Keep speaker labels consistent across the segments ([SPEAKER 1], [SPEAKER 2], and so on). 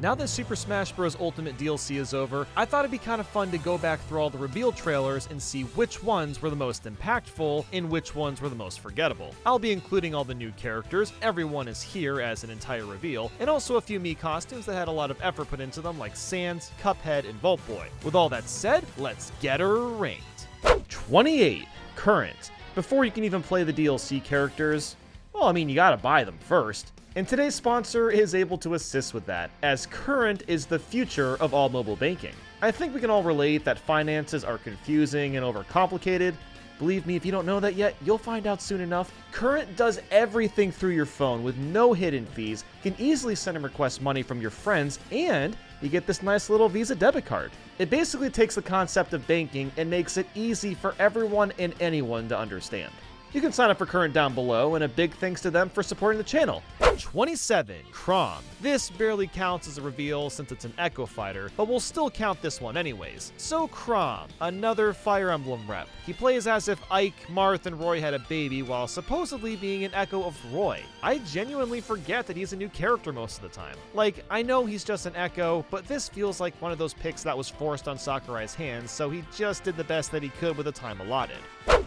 [SPEAKER 1] Now that Super Smash Bros. Ultimate DLC is over, I thought it'd be kind of fun to go back through all the reveal trailers and see which ones were the most impactful and which ones were the most forgettable. I'll be including all the new characters, everyone is here as an entire reveal, and also a few Mii costumes that had a lot of effort put into them like Sans, Cuphead, and Vault Boy. With all that said, let's get her ranked. 28. Current. Before you can even play the DLC characters, well, I mean, you gotta buy them first. And today's sponsor is able to assist with that, as Current is the future of all mobile banking. I think we can all relate that finances are confusing and overcomplicated. Believe me, if you don't know that yet, you'll find out soon enough. Current does everything through your phone with no hidden fees, can easily send and request money from your friends, and you get this nice little Visa debit card. It basically takes the concept of banking and makes it easy for everyone and anyone to understand. You can sign up for Current down below, and a big thanks to them for supporting the channel. 27. Chrom. This barely counts as a reveal since it's an Echo Fighter, but we'll still count this one anyways. So Chrom, another Fire Emblem rep. He plays as if Ike, Marth, and Roy had a baby while supposedly being an echo of Roy. I genuinely forget that he's a new character most of the time. Like, I know he's just an echo, but this feels like one of those picks that was forced on Sakurai's hands, so he just did the best that he could with the time allotted.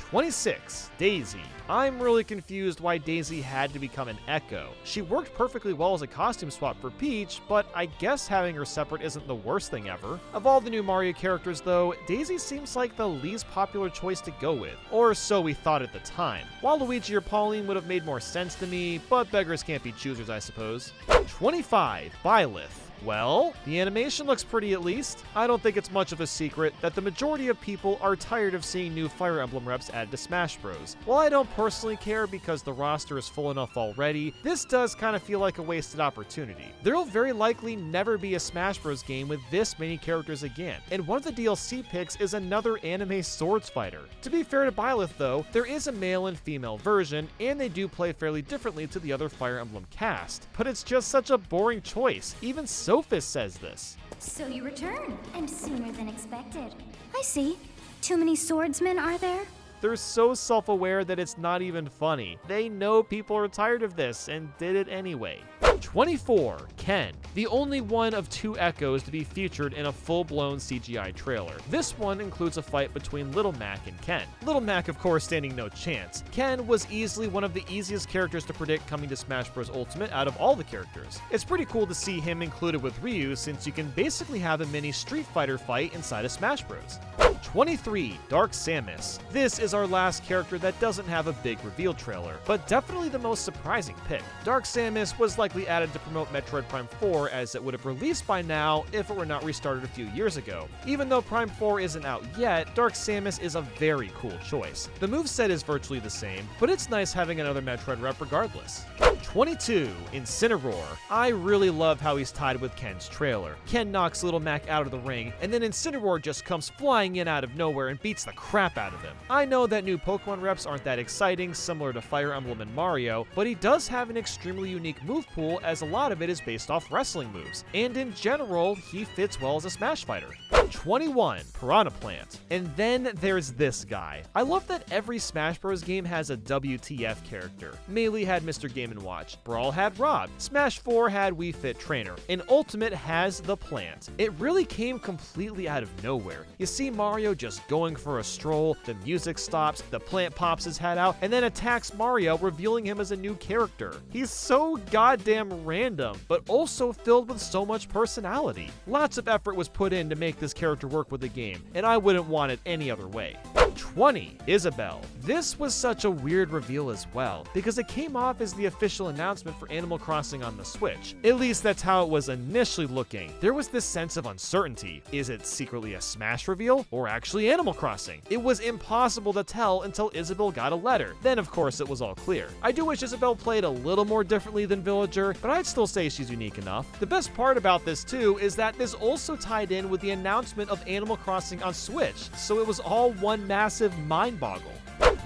[SPEAKER 1] 26. Daisy. I'm really confused why Daisy had to become an Echo. She worked perfectly well as a costume swap for Peach, but I guess having her separate isn't the worst thing ever. Of all the new Mario characters though, Daisy seems like the least popular choice to go with, or so we thought at the time. Waluigi or Pauline would have made more sense to me, but beggars can't be choosers, I suppose. 25. Byleth. Well, the animation looks pretty at least. I don't think it's much of a secret that the majority of people are tired of seeing new Fire Emblem reps added to Smash Bros. While I don't personally care because the roster is full enough already, this does kind of feel like a wasted opportunity. There'll very likely never be a Smash Bros game with this many characters again, and one of the DLC picks is another anime swords fighter. To be fair to Byleth though, there is a male and female version, and they do play fairly differently to the other Fire Emblem cast, but it's just such a boring choice. Even Sophis says this.
[SPEAKER 2] So you return, and sooner than expected. I see. Too many swordsmen, are there?
[SPEAKER 1] They're so self-aware that it's not even funny. They know people are tired of this and did it anyway. 24. Ken. The only one of two Echoes to be featured in a full-blown CGI trailer. This one includes a fight between Little Mac and Ken. Little Mac, of course, standing no chance. Ken was easily one of the easiest characters to predict coming to Smash Bros. Ultimate out of all the characters. It's pretty cool to see him included with Ryu, since you can basically have a mini Street Fighter fight inside of Smash Bros. 23. Dark Samus. This is our last character that doesn't have a big reveal trailer, but definitely the most surprising pick. Dark Samus was likely added to promote Metroid Prime 4 as it would have released by now if it were not restarted a few years ago. Even though Prime 4 isn't out yet, Dark Samus is a very cool choice. The moveset is virtually the same, but it's nice having another Metroid rep regardless. 22. Incineroar. I really love how he's tied with Ken's trailer. Ken knocks Little Mac out of the ring, and then Incineroar just comes flying in out of nowhere and beats the crap out of him. I know that new Pokemon reps aren't that exciting, similar to Fire Emblem and Mario, but he does have an extremely unique move pool as a lot of it is based off wrestling moves, and in general, he fits well as a Smash fighter. 21. Piranha Plant. And then there's this guy. I love that every Smash Bros. Game has a WTF character. Melee had Mr. Game & Watch, Brawl had Rob, Smash 4 had Wii Fit Trainer, and Ultimate has the Plant. It really came completely out of nowhere. You see Mario just going for a stroll, the music stops, the plant pops his head out, and then attacks Mario, revealing him as a new character. He's so goddamn random, but also filled with so much personality. Lots of effort was put in to make this character work with the game, and I wouldn't want it any other way. 20. Isabelle. This was such a weird reveal as well, because it came off as the official announcement for Animal Crossing on the Switch. At least that's how it was initially looking. There was this sense of uncertainty. Is it secretly a Smash reveal, or actually Animal Crossing? It was impossible to tell until Isabelle got a letter. Then of course it was all clear. I do wish Isabelle played a little more differently than Villager, but I'd still say she's unique enough. The best part about this too is that this also tied in with the announcement of Animal Crossing on Switch, so it was all one massive mind boggle.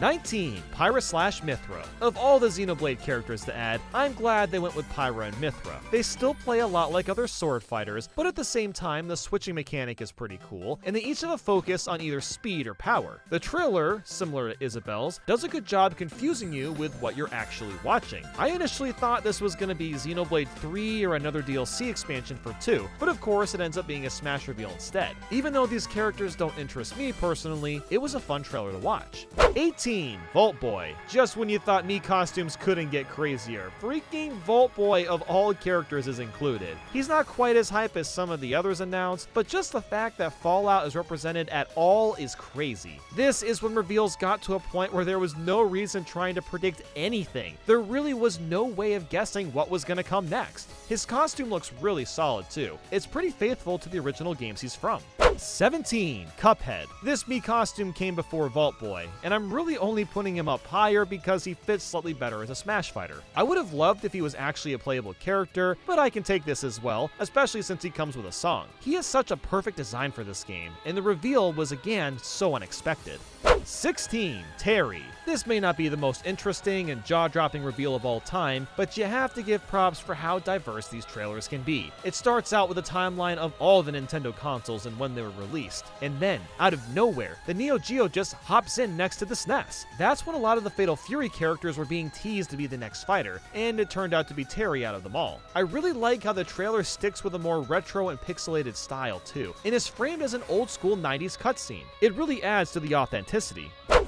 [SPEAKER 1] 19. Pyra/Mythra. Of all the Xenoblade characters to add, I'm glad they went with Pyra and Mythra. They still play a lot like other sword fighters, but at the same time, the switching mechanic is pretty cool, and they each have a focus on either speed or power. The trailer, similar to Isabelle's, does a good job confusing you with what you're actually watching. I initially thought this was going to be Xenoblade 3 or another DLC expansion for 2, but of course it ends up being a Smash reveal instead. Even though these characters don't interest me personally, it was a fun trailer to watch. 18. Vault Boy. Just when you thought Mii costumes couldn't get crazier, freaking Vault Boy of all characters is included. He's not quite as hype as some of the others announced, but just the fact that Fallout is represented at all is crazy. This is when reveals got to a point where there was no reason trying to predict anything. There really was no way of guessing what was going to come next. His costume looks really solid too. It's pretty faithful to the original games he's from. 17. Cuphead. This Mii costume came before Vault Boy, and I'm really only putting him up higher because he fits slightly better as a Smash fighter. I would have loved if he was actually a playable character, but I can take this as well, especially since he comes with a song. He has such a perfect design for this game, and the reveal was again so unexpected. 16. Terry. This may not be the most interesting and jaw-dropping reveal of all time, but you have to give props for how diverse these trailers can be. It starts out with a timeline of all the Nintendo consoles and when they were released, and then, out of nowhere, the Neo Geo just hops in next to the SNES. That's when a lot of the Fatal Fury characters were being teased to be the next fighter, and it turned out to be Terry out of them all. I really like how the trailer sticks with a more retro and pixelated style too, and is framed as an old-school 90s cutscene. It really adds to the authenticity.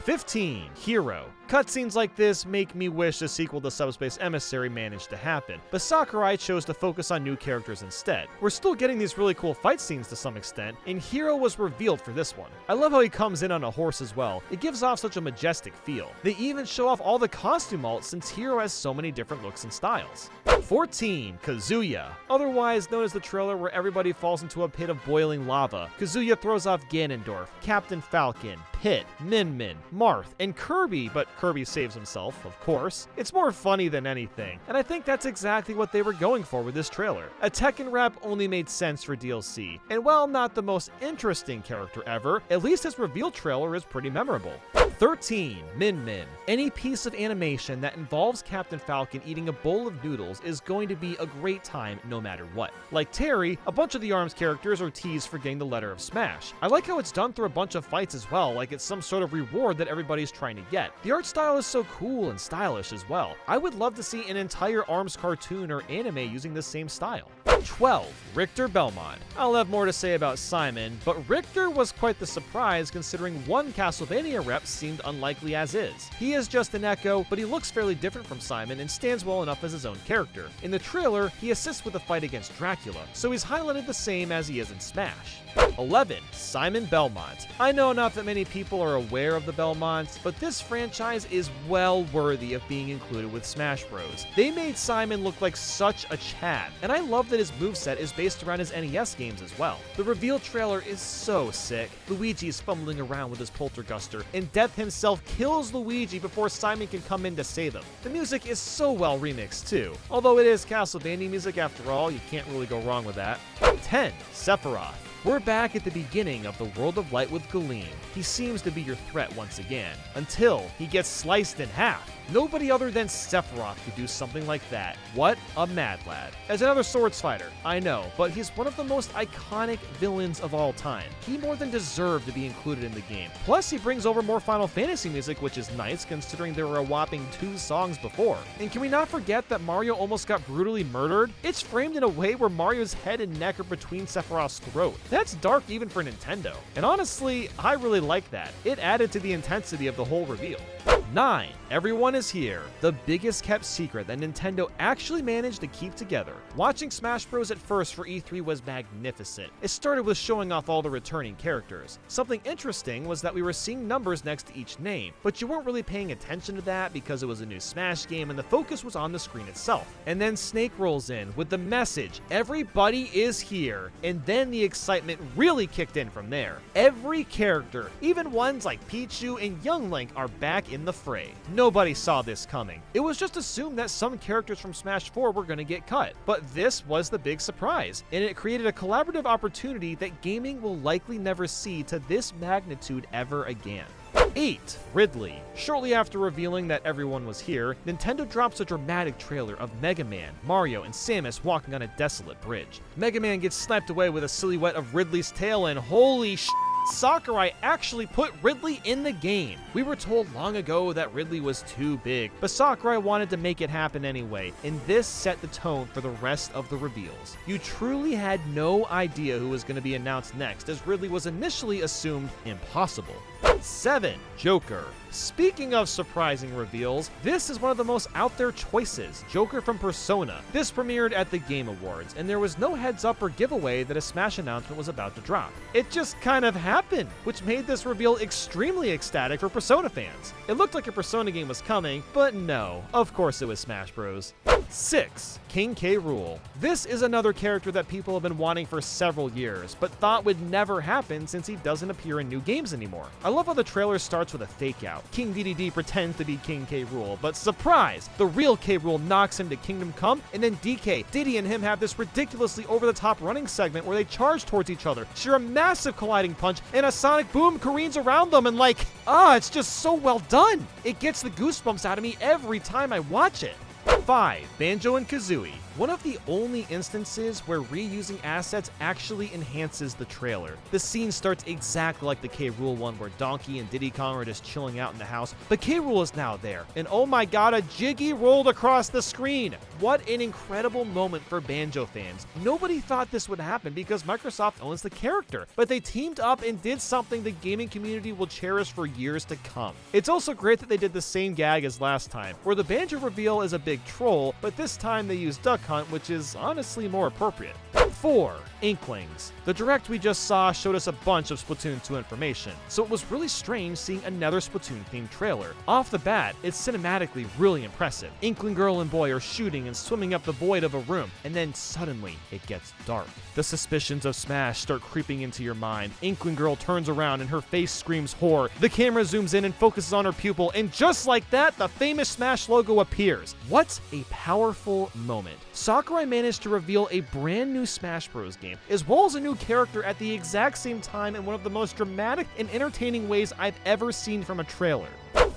[SPEAKER 1] 15. Hero. Cutscenes like this make me wish a sequel to Subspace Emissary managed to happen, but Sakurai chose to focus on new characters instead. We're still getting these really cool fight scenes to some extent, and Hero was revealed for this one. I love how he comes in on a horse as well. It gives off such a majestic feel. They even show off all the costume alts since Hero has so many different looks and styles. 14. Kazuya. Otherwise known as the trailer where everybody falls into a pit of boiling lava, Kazuya throws off Ganondorf, Captain Falcon, Pit, Min Min, Marth, and Kirby, but Kirby saves himself, of course. It's more funny than anything, and I think that's exactly what they were going for with this trailer. A Tekken rep only made sense for DLC, and while not the most interesting character ever, at least his reveal trailer is pretty memorable. 13. Min Min. Any piece of animation that involves Captain Falcon eating a bowl of noodles is going to be a great time no matter what. Like Terry, a bunch of the ARMS characters are teased for getting the letter of Smash. I like how it's done through a bunch of fights as well, like it's some sort of reward that everybody's trying to get. The art style is so cool and stylish as well. I would love to see an entire ARMS cartoon or anime using this same style. 12. Richter Belmont. I'll have more to say about Simon, but Richter was quite the surprise considering one Castlevania rep seemed unlikely as is. He is just an echo, but he looks fairly different from Simon and stands well enough as his own character. In the trailer, he assists with the fight against Dracula, so he's highlighted the same as he is in Smash. 11. Simon Belmont. I know not that many people are aware of the Belmonts, but this franchise is well worthy of being included with Smash Bros. They made Simon look like such a Chad, and I love that his moveset is based around his NES games as well. The reveal trailer is so sick. Luigi is fumbling around with his polterguster, and Death himself kills Luigi before Simon can come in to save him. The music is so well remixed too. Although it is Castlevania music after all, you can't really go wrong with that. 10. Sephiroth. We're back at the beginning of the World of Light with Galeem. He seems to be your threat once again, until he gets sliced in half. Nobody other than Sephiroth could do something like that. What a mad lad. As another swords fighter, I know, but he's one of the most iconic villains of all time. He more than deserved to be included in the game. Plus, he brings over more Final Fantasy music, which is nice considering there were a whopping 2 songs before. And can we not forget that Mario almost got brutally murdered? It's framed in a way where Mario's head and neck are between Sephiroth's throat. That's dark even for Nintendo. And honestly, I really like that. It added to the intensity of the whole reveal. 9. Everyone is here. The biggest kept secret that Nintendo actually managed to keep together. Watching Smash Bros at first for E3 was magnificent. It started with showing off all the returning characters. Something interesting was that we were seeing numbers next to each name, but you weren't really paying attention to that because it was a new Smash game and the focus was on the screen itself. And then Snake rolls in with the message, "Everybody is here," and then the excitement really kicked in from there. Every character, even ones like Pichu and Young Link, are back in the fray. Nobody saw this coming. It was just assumed that some characters from Smash 4 were going to get cut, but this was the big surprise, and it created a collaborative opportunity that gaming will likely never see to this magnitude ever again. 8. Ridley. Shortly after revealing that everyone was here, Nintendo drops a dramatic trailer of Mega Man, Mario, and Samus walking on a desolate bridge. Mega Man gets sniped away with a silhouette of Ridley's tail, and holy sh*, Sakurai actually put Ridley in the game. We were told long ago that Ridley was too big, but Sakurai wanted to make it happen anyway, and this set the tone for the rest of the reveals. You truly had no idea who was going to be announced next, as Ridley was initially assumed impossible. 7. Joker. Speaking of surprising reveals, this is one of the most out there choices, Joker from Persona. This premiered at the Game Awards, and there was no heads up or giveaway that a Smash announcement was about to drop. It just kind of happened, which made this reveal extremely ecstatic for Persona fans. It looked like a Persona game was coming, but no, of course it was Smash Bros. 6. King K. Rool. This is another character that people have been wanting for several years, but thought would never happen since he doesn't appear in new games anymore. I love how the trailer starts with a fake out. King Dedede pretends to be King K. Rool, but surprise! The real K. Rool knocks him to Kingdom Come, and then DK, Diddy and him have this ridiculously over-the-top running segment where they charge towards each other, share a massive colliding punch, and a sonic boom careens around them, and it's just so well done! It gets the goosebumps out of me every time I watch it. 5. Banjo and Kazooie. One of the only instances where reusing assets actually enhances the trailer. The scene starts exactly like the K. Rool one where Donkey and Diddy Kong are just chilling out in the house, but K. Rool is now there, and oh my god, a Jiggy rolled across the screen! What an incredible moment for Banjo fans. Nobody thought this would happen because Microsoft owns the character, but they teamed up and did something the gaming community will cherish for years to come. It's also great that they did the same gag as last time, where the Banjo reveal is a big troll, but this time they use Duck Hunt, which is honestly more appropriate. 4. Inklings. The direct we just saw showed us a bunch of Splatoon 2 information, so it was really strange seeing another Splatoon-themed trailer. Off the bat, it's cinematically really impressive. Inkling girl and boy are shooting and swimming up the void of a room, and then suddenly it gets dark. The suspicions of Smash start creeping into your mind. Inkling girl turns around and her face screams horror. The camera zooms in and focuses on her pupil, and just like that, the famous Smash logo appears. What a powerful moment. Sakurai managed to reveal a brand new Smash Bros. Game, as well as a new character at the exact same time in one of the most dramatic and entertaining ways I've ever seen from a trailer.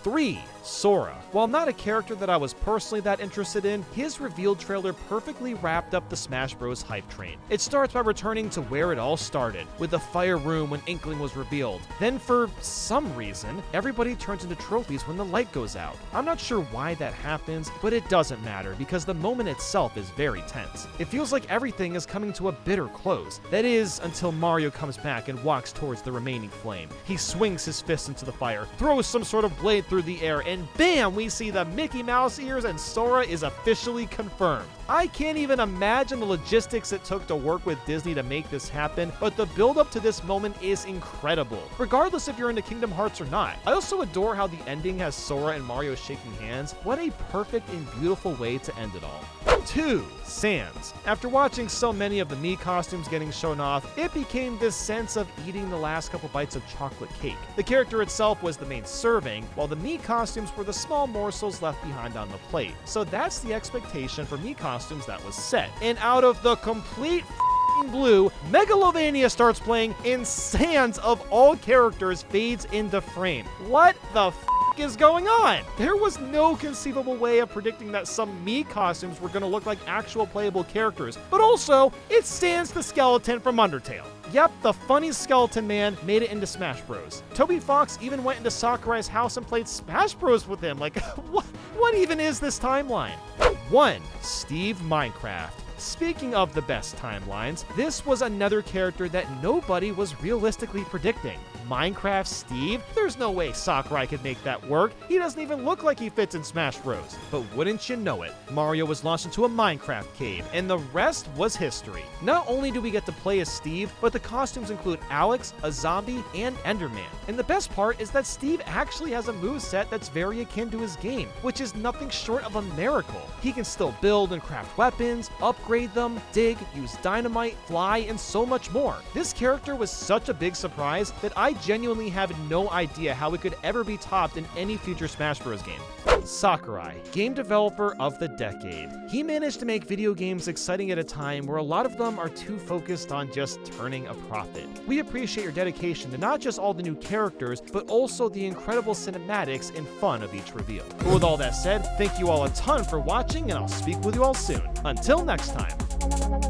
[SPEAKER 1] 3. Sora. While not a character that I was personally that interested in, his revealed trailer perfectly wrapped up the Smash Bros. Hype train. It starts by returning to where it all started, with the fire room when Inkling was revealed. Then for some reason, everybody turns into trophies when the light goes out. I'm not sure why that happens, but it doesn't matter because the moment itself is very tense. It feels like everything is coming to a bitter close. That is, until Mario comes back and walks towards the remaining flame. He swings his fist into the fire, throws some sort of blade through the air, and bam, we see the Mickey Mouse ears and Sora is officially confirmed. I can't even imagine the logistics it took to work with Disney to make this happen, but the build up to this moment is incredible, regardless if you're into Kingdom Hearts or not. I also adore how the ending has Sora and Mario shaking hands. What a perfect and beautiful way to end it all. 2. Sans. After watching so many of the Mii costumes getting shown off, it became this sense of eating the last couple bites of chocolate cake. The character itself was the main serving, while the Mii costumes were the small morsels left behind on the plate. So that's the expectation for Mii costumes that was set. And out of the complete blue, Megalovania starts playing, and Sans of all characters fades into frame. What the is going on? There was no conceivable way of predicting that some Mii costumes were going to look like actual playable characters, but also, it Sans the skeleton from Undertale. Yep, the funny skeleton man made it into Smash Bros. Toby Fox even went into Sakurai's house and played Smash Bros with him. What even is this timeline? 1. Steve Minecraft. Speaking of the best timelines, this was another character that nobody was realistically predicting. Minecraft Steve? There's no way Sakurai could make that work. He doesn't even look like he fits in Smash Bros. But wouldn't you know it, Mario was launched into a Minecraft cave, and the rest was history. Not only do we get to play as Steve, but the costumes include Alex, a zombie, and Enderman. And the best part is that Steve actually has a moveset that's very akin to his game, which is nothing short of a miracle. He can still build and craft weapons, upgrade them, dig, use dynamite, fly, and so much more. This character was such a big surprise that I genuinely have no idea how it could ever be topped in any future Smash Bros. Game. Sakurai, game developer of the decade. He managed to make video games exciting at a time where a lot of them are too focused on just turning a profit. We appreciate your dedication to not just all the new characters, but also the incredible cinematics and fun of each reveal. But with all that said, thank you all a ton for watching, and I'll speak with you all soon. Until next time.